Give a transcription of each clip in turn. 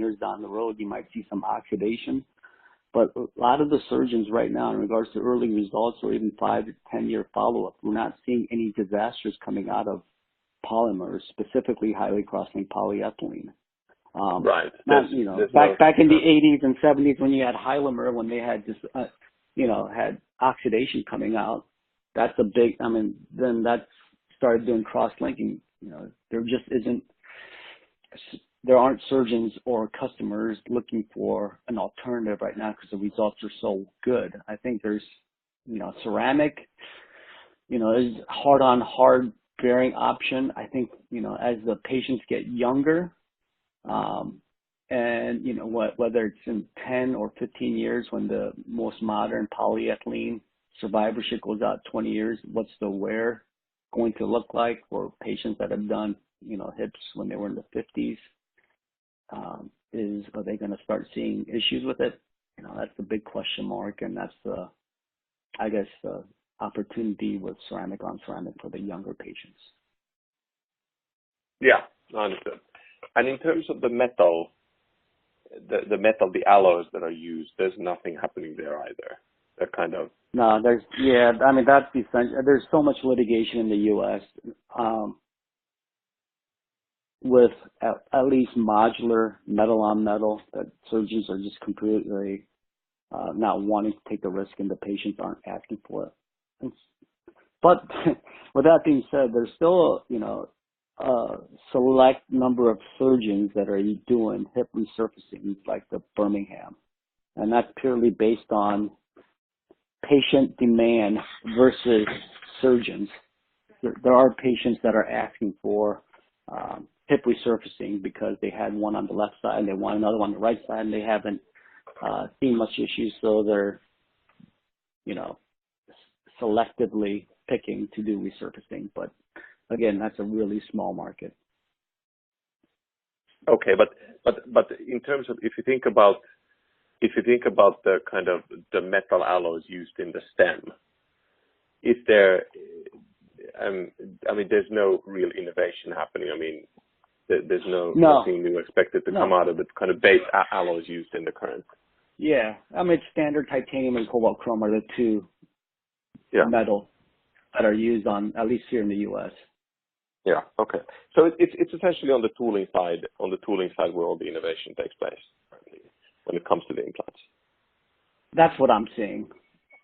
years down the road, you might see some oxidation. But a lot of the surgeons right now, in regards to early results or even 5 to 10-year follow-up, we're not seeing any disasters coming out of polymers, specifically highly cross-linked polyethylene. Right. Back in the 80s and 70s when you had Hylamer, when they had just, had oxidation coming out, that's a big, then that started doing cross-linking. There aren't surgeons or customers looking for an alternative right now because the results are so good. I think there's, ceramic, is hard bearing option. I think, as the patients get younger, and whether it's in 10 or 15 years when the most modern polyethylene survivorship goes out 20 years, what's the wear going to look like for patients that have done, hips when they were in the 50s? Are they going to start seeing issues with it? That's the big question mark, and that's the opportunity with ceramic on ceramic for the younger patients. Yeah, I understood. And in terms of the metal, the alloys that are used, there's nothing happening there either. They're kind of... No, that's essential. There's so much litigation in the U.S. With at least modular metal on metal that surgeons are just completely not wanting to take the risk, and the patients aren't asking for it. But with that being said, there's still a select number of surgeons that are doing hip resurfacing, like the Birmingham, and that's purely based on patient demand versus surgeons. There are patients that are asking for hip resurfacing because they had one on the left side and they want another one on the right side, and they haven't seen much issues, so they're selectively picking to do resurfacing. But again, that's a really small market. Okay, but in terms of if you think about the kind of the metal alloys used in the stem, is there? There's no real innovation happening. There's nothing new expected to come out of the kind of base alloys used in the current. Yeah, it's standard titanium and cobalt chrome are the two metal that are used on, at least here in the U.S. Yeah. Okay. So it's essentially on the tooling side where all the innovation takes place when it comes to the implants. That's what I'm seeing.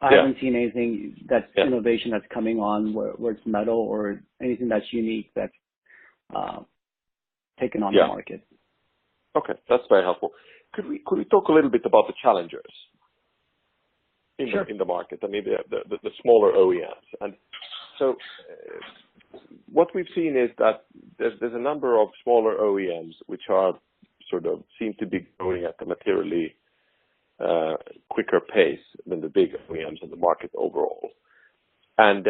I haven't seen anything that's innovation that's coming on where it's metal or anything that's unique that's taken on the market. Okay, that's very helpful. Could we talk a little bit about the challengers in the market? The smaller OEMs. And so what we've seen is that there's a number of smaller OEMs which are sort of seem to be growing at a materially quicker pace than the big OEMs in the market overall. And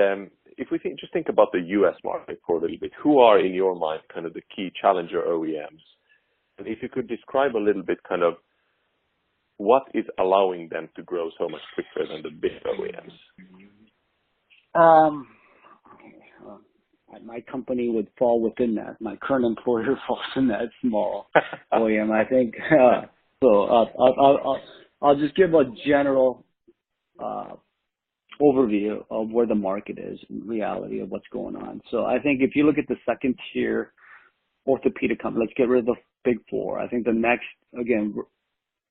if we just think about the U.S. market for a little bit, who are in your mind kind of the key challenger OEMs? And if you could describe a little bit kind of what is allowing them to grow so much quicker than the big OEMs? My company would fall within that. My current employer falls in that small OEM, I think. So I'll just give a general overview of where the market is in reality of what's going on. So I think if you look at the second tier orthopedic company, let's get rid of the big four. I think the next, again,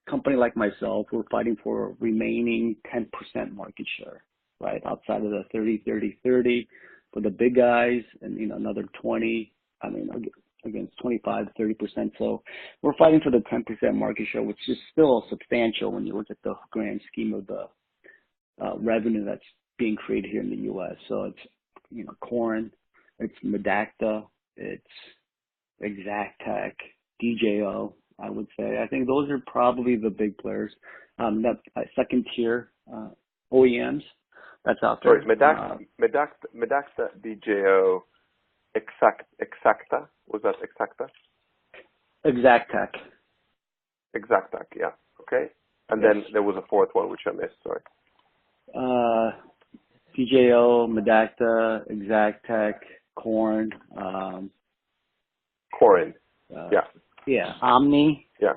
company like myself, we're fighting for remaining 10% market share, right? Outside of the 30-30-30 for the big guys, and another 20. Against 25 to 30%. So we're fighting for the 10% market share, which is still substantial when you look at the grand scheme of the revenue that's being created here in the U.S. So it's Corin, it's Medacta, it's Exactech, DJO, I would say. I think those are probably the big players. That second tier OEMs that's out there. Sorry, Medacta, DJO, Exacta. Was that Exacta? Exactech, yeah. Okay. And then there was a fourth one which I missed, sorry. DJO, Medacta, Exactech, Corin. Corin. Yeah, Omni. Yeah.